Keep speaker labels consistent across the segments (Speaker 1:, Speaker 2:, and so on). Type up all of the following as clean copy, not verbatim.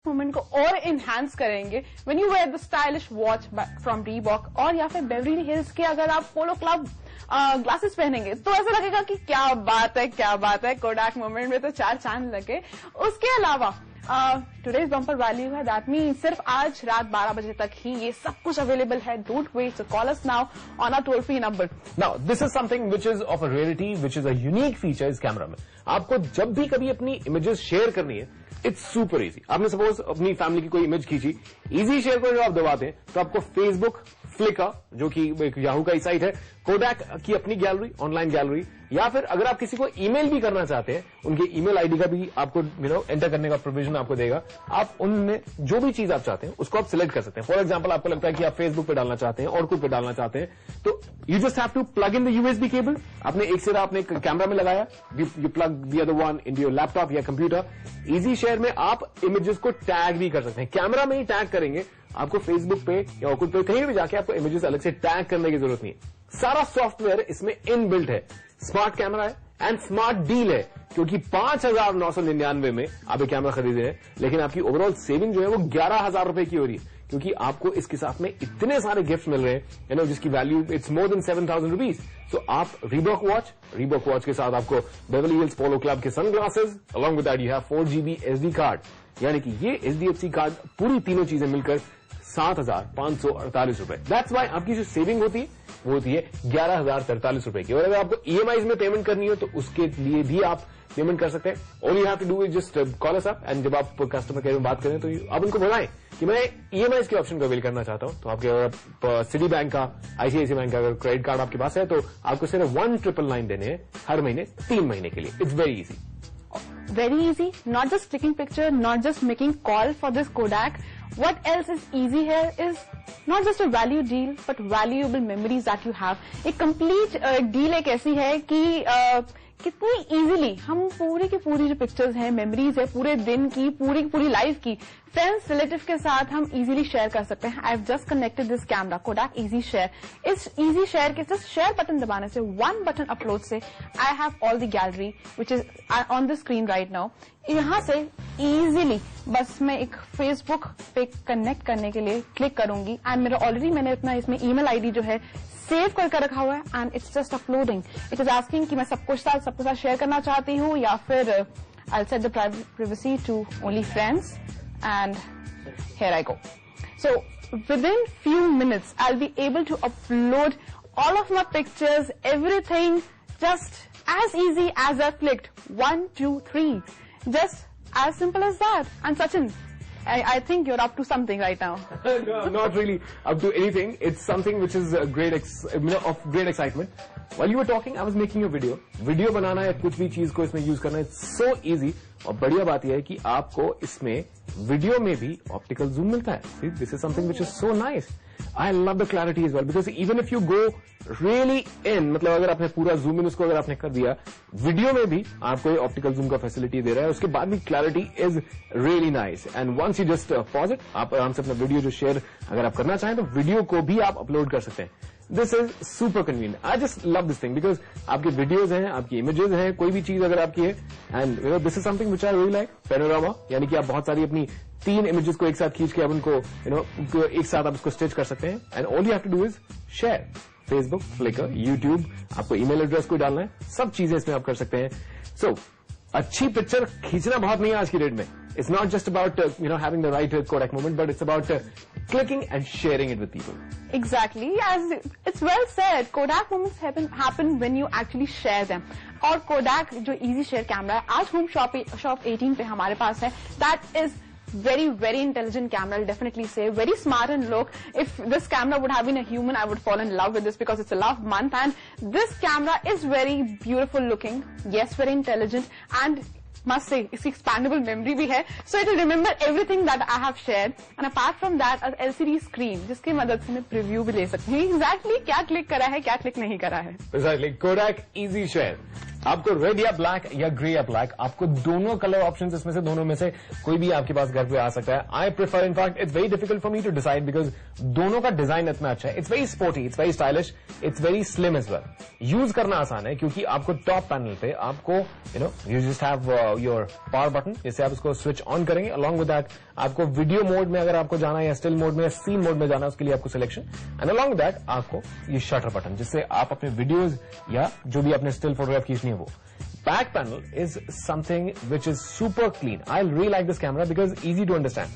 Speaker 1: Moment को और enhance करेंगे when you wear the stylish watch from Reebok और या फिर बेवरली हिल्स के अगर आप पोलो क्लब ग्लासेस पहनेंगे तो ऐसा लगेगा कि क्या बात है कोडाक मोमेंट में तो चार चांद लगे। उसके अलावा टुडेज बम्पर वैल्यू है, दैट मीन सिर्फ आज रात 12 बजे तक ही ये सब कुछ अवेलेबल है। Don't wait, so call us now on our toll free number.
Speaker 2: Now this is something which is of a rarity, which is a unique feature इस कैमरा में। आपको जब भी कभी अपनी इमेजेस शेयर करनी है, इट्स सुपर इजी। आपने सपोज अपनी फैमिली की कोई इमेज खींची, इजी शेयर को जब आप दबाते हैं तो आपको फेसबुक, फ्लिकर जो कि एक याहू का ही साइट है, कोडैक की अपनी गैलरी, ऑनलाइन गैलरी, या फिर अगर आप किसी को ईमेल भी करना चाहते हैं, उनके ईमेल आईडी का भी आपको एंटर करने का प्रोविजन आपको देगा। आप उनमें जो भी चीज आप चाहते हैं उसको आप सिलेक्ट कर सकते हैं। फॉर एग्जांपल आपको लगता है कि आप फेसबुक पे डालना चाहते हैं और कुछ पे डालना चाहते हैं, तो you just have to plug in the USB cable. आपने एक सिरा अपने कैमरा में लगाया, you plug the other one in your laptop या कंप्यूटर। इजी शेयर में आप इमेजेस को टैग भी कर सकते हैं, कैमरा में ही टैग करेंगे। आपको फेसबुक पे या कुछ पे कहीं भी जाके आपको इमेजेस अलग से टैग करने की जरूरत नहीं है। सारा सॉफ्टवेयर इसमें इनबिल्ट है। स्मार्ट कैमरा है एंड स्मार्ट डील है, क्योंकि 5,999 में आप एक कैमरा खरीदे हैं, लेकिन आपकी ओवरऑल सेविंग जो है वो 11,000 रुपए की हो रही है, क्योंकि आपको इसके साथ में इतने सारे गिफ्ट मिल रहे हैं, जिसकी value it's more than 7,000 rupees. तो आप रीबॉक वॉच के साथ आपको बेवरली हिल्स पोलो क्लब के sunglasses, along with that you have 4 GB SD card, यानी कि ये HDFC कार्ड, पूरी तीनों चीजें मिलकर 7,548 रुपए। दैट्स वाई आपकी जो सेविंग होती है वो होती है 11,043 रुपए की। और अगर आपको EMIs में पेमेंट करनी हो तो उसके लिए भी आप पेमेंट कर सकते हैं। All you have to do is just call us up, and जब आप कस्टमर केयर में बात करें तो आप उनको बताएं कि मैं EMIs के ऑप्शन को अवेल करना चाहता हूं। तो आपके अगर सिटी बैंक का, ICICI बैंक का अगर क्रेडिट कार्ड आपके पास है तो आपको सिर्फ 1,999 देने हैं हर महीने 3 महीने के लिए। It's very easy,
Speaker 1: very easy, not just clicking picture, not just making call for this Kodak. What else is easy here is not just a value deal but valuable memories that you have. एक complete deal एक ऐसी है कि कितनी easily हम पूरी की पूरी जो पिक्चर्स हैं, मेमोरीज है पूरे दिन की, पूरी लाइफ की, फ्रेंड्स रिलेटिव के साथ हम इजीली शेयर कर सकते हैं। I have just connected this camera कोडाक easy share. इस इजी शेयर के जस्ट शेयर बटन दबाने से, वन बटन अपलोड से, I have all the gallery which is on the screen right now. यहां से इजीली बस मैं एक फेसबुक पे कनेक्ट करने के लिए क्लिक करूंगी एंड मेरा ऑलरेडी मैंने अपना इसमें ईमेल आईडी जो है सेव करके रखा हुआ है and it's just uploading. It is asking कि मैं सबके साथ शेयर करना चाहती हूँ या फिर I set the privacy to only friends and here I go. So within few minutes I'll be able to upload all of my pictures, everything, just as easy as I've clicked 1, 2, 3, just as simple as that. And Sachin, I think you're up to something right now.
Speaker 2: No, not really up to anything. It's something which is of great excitement. While you were talking, I was making a video. Video बनाना या कुछ भी चीज को इसमें use करना, it's so easy. और बढ़िया बात यह है कि आपको इसमें वीडियो में भी ऑप्टिकल जूम मिलता है। This is something which is so nice. I love the clarity is well, because even if you go really in, मतलब अगर आपने पूरा जूम इन उसको अगर आपने कर दिया, वीडियो में भी आपको ये ऑप्टिकल जूम का फैसिलिटी दे रहा है। उसके बाद भी clarity is really nice. And once you just pause it, आप आराम से अपना वीडियो जो शेयर अगर आप करना चाहें तो वीडियो को भी आप अपलोड कर सकते हैं। This is super convenient. I just love this thing because आपके वीडियोज हैं, आपकी इमेजेस हैं, कोई भी चीज अगर आपकी है, and this is something which I really like. Panorama, यानी कि आप बहुत सारी अपनी 3 इमेजेस को एक साथ खींच के आप उनको एक साथ आप उसको स्टिच कर सकते हैं। And all you have to do is share. Facebook, Flickr, YouTube, आपको ईमेल एड्रेस को डालना है, सब चीजें इसमें आप कर सकते हैं। सो अच्छी पिक्चर खींचना बहुत नहीं है आज की डेट में। It's not just about having the right Kodak moment, but it's about clicking and sharing it with people.
Speaker 1: Exactly, as it's well said. Kodak moments happen when you actually share them. और Kodak जो easy share camera है आज home shop 18 पे हमारे पास है, that is very intelligent camera. I'll definitely say very smart in look. If this camera would have been a human, I would fall in love with this because it's a love month, and this camera is very beautiful looking. Yes, very intelligent, and must say इसकी expandable memory भी है, so it will remember everything that I have shared. And apart from that, an LCD screen जिसकी मदद से मैं preview भी ले सकती हूँ exactly क्या क्लिक करा है, क्या क्लिक नहीं करा है।
Speaker 2: Exactly, Kodak Easy Share। आपको रेड या ब्लैक या ग्रे या ब्लैक, आपको दोनों कलर ऑप्शंस इसमें से, दोनों में से कोई भी आपके पास घर पे आ सकता है। I prefer, in fact it's very difficult for me to decide because दोनों का डिजाइन इतना अच्छा है। It's very sporty, it's very stylish, it's very slim as well. Use करना आसान है क्योंकि आपको टॉप पैनल पे आपको you just have your power button, जिससे आप उसको स्विच ऑन करेंगे। अलॉन्ग विद दैट आपको वीडियो मोड में अगर आपको जाना है या स्टिल मोड में या सीन मोड में जाना है, उसके लिए आपको सिलेक्शन, एंड अलॉन्ग दैट आपको ये शटर बटन, जिससे आप अपने वीडियोज या जो भी आपने स्टिल फोटोग्राफ खींचनी है वो. Back panel is something which is super clean. I really like this camera because easy to understand.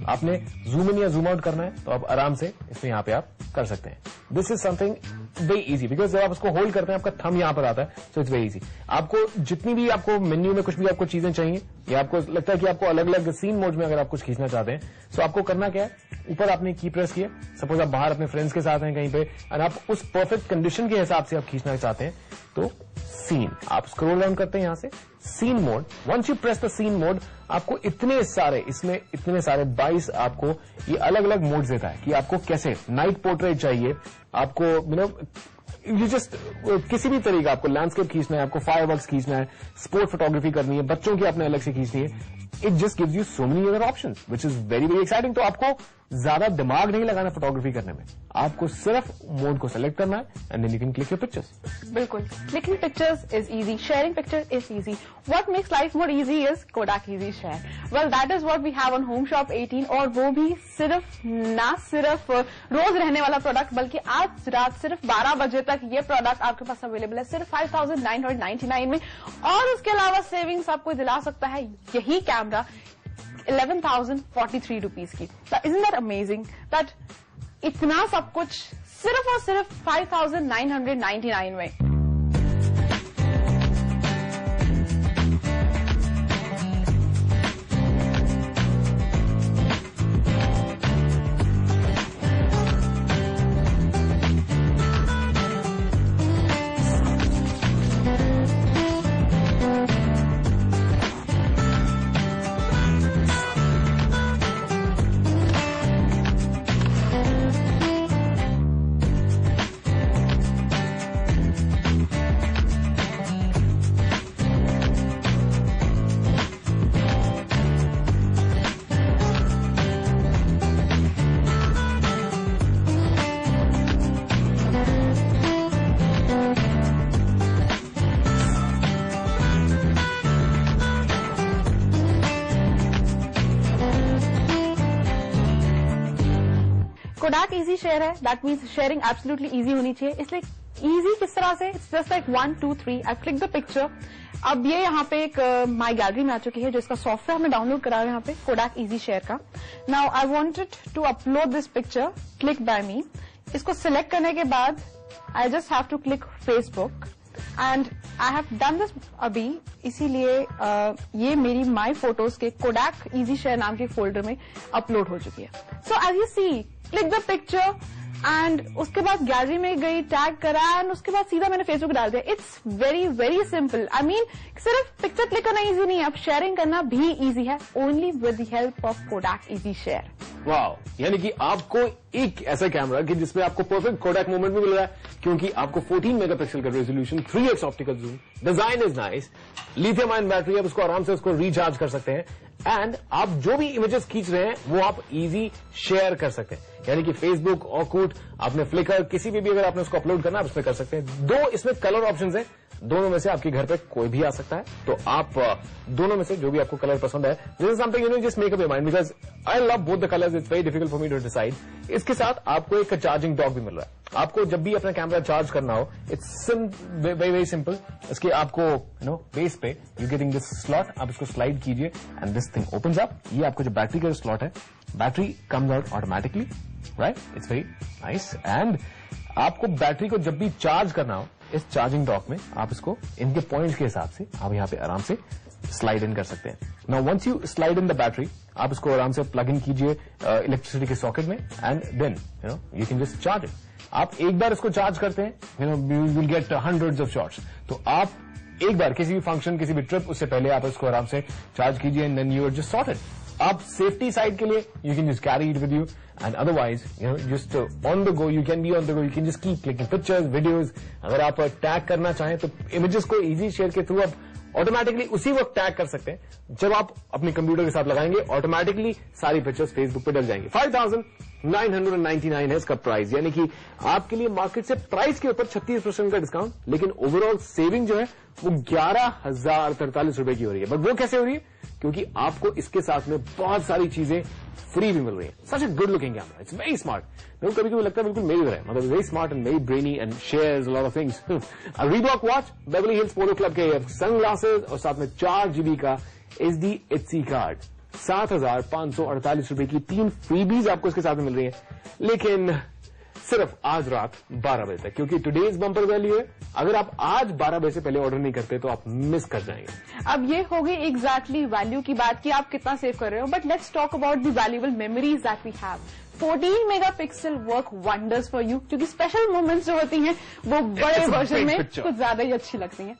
Speaker 2: आपने जूम इन या जूम आउट करना है तो आप आराम से इसमें यहाँ पे आप कर सकते हैं. This is something very easy because जब आप उसको होल्ड करते हैं आपका थंब यहाँ पर आता है, सो इट्स वेरी इजी. आपको जितनी भी आपको मेन्यू में कुछ भी आपको चीजें चाहिए या आपको लगता है कि आपको अलग अलग सीन मोड में अगर आप कुछ खींचना चाहते हैं, सो आपको करना क्या है, ऊपर आपने की प्रेस किया. सपोज आप बाहर अपने फ्रेंड्स के साथ हैं कहीं पे और आप उस परफेक्ट कंडीशन के हिसाब से आप खींचना चाहते हैं तो सीन आप स्क्रॉल डाउन करते हैं यहां से scene mode. Once you press the scene mode आपको इतने सारे 22 आपको ये अलग अलग मोड्स देता है कि आपको कैसे नाइट पोर्ट्रेट चाहिए, आपको यू जस्ट किसी भी तरीके आपको लैंडस्केप खींचना है, आपको फायरवर्क्स खींचना है, स्पोर्ट फोटोग्राफी करनी है, बच्चों की आपने अलग से खींचनी है. It just gives you so many other options which is very very exciting. तो आपको ज्यादा दिमाग नहीं लगाना फोटोग्राफी करने में, आपको सिर्फ मोड को सेलेक्ट करना है and then you can click your pictures.
Speaker 1: बिल्कुल, clicking pictures is easy, sharing picture is easy. What makes life more easy is Kodak Easy Share. Well that is what we have on home shop 18, और वो भी सिर्फ रोज रहने वाला product, बल्कि आज रात सिर्फ 12 बजे तक ये प्रोडक्ट आपके पास अवेलेबल है सिर्फ 5,999 में. और उसके अलावा सेविंग्स आपको दिला सकता है यही कैमरा 11,043 रुपीज की. Isn't that amazing? That इतना सब कुछ सिर्फ और सिर्फ 5,999 में. Kodak Easy Share है, that means sharing absolutely easy होनी चाहिए. इसलिए इजी किस तरह से, it's just like 1 2 3 I click the picture. अब ये यहाँ पे एक माई गैलरी में आ चुकी है, जो इसका सॉफ्टवेयर हमने डाउनलोड करा है यहाँ पे Kodak Easy Share का. Now I wanted to upload this picture, click by me. इसको सिलेक्ट करने के बाद I just have to click Facebook and I have done this अभी, इसीलिए ये मेरी माई फोटोज के Kodak Easy Share नाम के फोल्डर में अपलोड हो चुकी है. So as you see, click the picture and उसके बाद गैलरी में गई, टैग करा एंड उसके बाद सीधा मैंने फेसबुक डाल दिया. It's very very simple. I mean सिर्फ पिक्चर क्लिक करना इजी नहीं है, अब शेयरिंग करना भी इजी है, only with the help of Kodak Easy Share.
Speaker 2: Wow, यानी कि आपको एक ऐसा कैमरा कि जिसमें आपको परफेक्ट Kodak मोमेंट भी मिल रहा है, क्योंकि आपको 14 मेगापिक्सल का resolution, 3x optical zoom, design is nice, lithium ion battery, आप उसको आराम से उसको रिचार्ज कर सकते हैं एंड आप जो भी इमेजेस खींच रहे हैं वो आप इजी शेयर कर सकते हैं. यानी कि फेसबुक, ऑकूट, आपने फ्लिकर, किसी भी अगर आपने उसको अपलोड करना है उसमें कर सकते हैं. 2 इसमें कलर ऑप्शंस हैं, दोनों में से आपके घर पे कोई भी आ सकता है, तो आप दोनों में से जो भी आपको कलर पसंद है, this is something you know just make up your mind because I love both the colours, it's very difficult for me to decide. इसके साथ आपको एक चार्जिंग डॉक भी मिल रहा है. आपको जब भी अपना कैमरा चार्ज करना हो, इट्स वेरी वेरी सिंपल. इसके आपको बेस पे यू गेटिंग दिस स्लॉट, आप इसको स्लाइड कीजिए and this thing opens up. ये आपको जो बैटरी का स्लॉट है, battery comes out automatically, right? It's very nice. And आपको बैटरी को जब भी चार्ज करना हो, इस चार्जिंग डॉक में आप इसको इनके पॉइंट्स के हिसाब से आप यहाँ पे आराम से स्लाइड इन कर सकते हैं. Now once you slide in the battery, आप इसको आराम से प्लग इन कीजिए इलेक्ट्रिसिटी के सॉकेट में and then you can just charge it. आप एक बार इसको चार्ज करते हैं, you will get hundreds of shots. तो आप एक बार किसी भी फंक्शन, किसी भी ट्रिप, उससे पहले आप इसको आराम से चार्ज कीजिए and then you are just sorted. आप सेफ्टी साइड के लिए you can just carry it with you and otherwise just on the go, you can be on the go, you can just keep clicking pictures, videos. अगर आप tag करना चाहें तो images को easy share के थ्रू आप ऑटोमेटिकली उसी वक्त टैग कर सकते हैं। जब आप अपने कंप्यूटर के साथ लगाएंगे ऑटोमेटिकली सारी पिक्चर्स फेसबुक पे डल जाएंगे। 5,999 है इसका प्राइस, यानी कि आपके लिए मार्केट से प्राइस के ऊपर 36% का डिस्काउंट, लेकिन ओवरऑल सेविंग जो है वो 11,043 रुपए की हो रही है। बट वो कैसे हो रही है? क्योंकि आपको इसके साथ में बहुत सारी चीजें फ्री भी मिल रही है। Such a good looking camera, it's very smart. मेरे को कभी कभी लगता है बिल्कुल मेरी तरह, मतलब very smart and very brainy and shares a lot of things. Reebok watch, Beverly hills polo club के सनग्लासेस और साथ में 4 GB का SDHC कार्ड, 7,548 रुपए की 3 फ्रीबीज आपको इसके साथ में मिल रही है, लेकिन सिर्फ आज रात 12 बजे तक, क्योंकि टुडेज बम्पर वैल्यू है। अगर आप आज 12 बजे से पहले ऑर्डर नहीं करते तो आप मिस कर जाएंगे।
Speaker 1: अब ये हो गई एग्जैक्टली वैल्यू की बात कि आप कितना सेव कर रहे हो, but let's talk about the valuable memories that we have. 14 megapixel work wonders for you, क्योंकि स्पेशल मोमेंट्स जो होती हैं वो बड़े वर्जन में कुछ ज्यादा ही अच्छी लगती हैं।